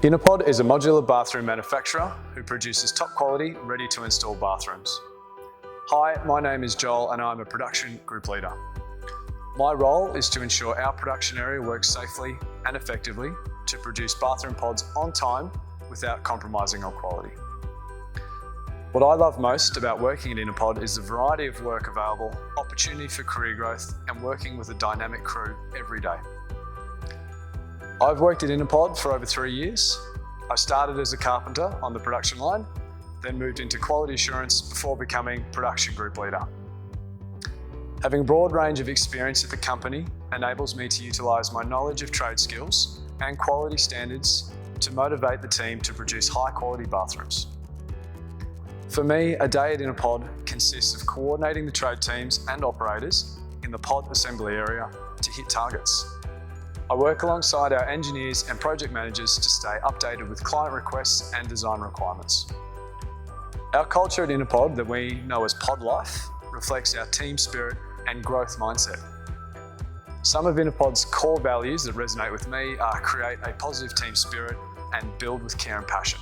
Interpod is a modular bathroom manufacturer who produces top quality, ready-to-install bathrooms. Hi, my name is Joel and I'm a production group leader. My role is to ensure our production area works safely and effectively to produce bathroom pods on time without compromising on quality. What I love most about working at Interpod is the variety of work available, opportunity for career growth, and working with a dynamic crew every day. I've worked at Interpod for over 3 years. I started as a carpenter on the production line, then moved into quality assurance before becoming production group leader. Having a broad range of experience at the company enables me to utilise my knowledge of trade skills and quality standards to motivate the team to produce high quality bathrooms. For me, a day at Interpod consists of coordinating the trade teams and operators in the pod assembly area to hit targets. I work alongside our engineers and project managers to stay updated with client requests and design requirements. Our culture at Interpod, that we know as Pod Life, reflects our team spirit and growth mindset. Some of Interpod's core values that resonate with me are create a positive team spirit and build with care and passion,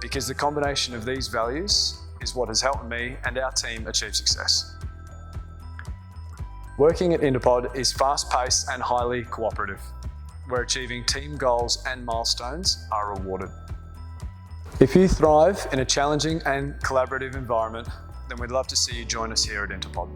because the combination of these values is what has helped me and our team achieve success. Working at Interpod is fast-paced and highly cooperative, where achieving team goals and milestones are rewarded. If you thrive in a challenging and collaborative environment, then we'd love to see you join us here at Interpod.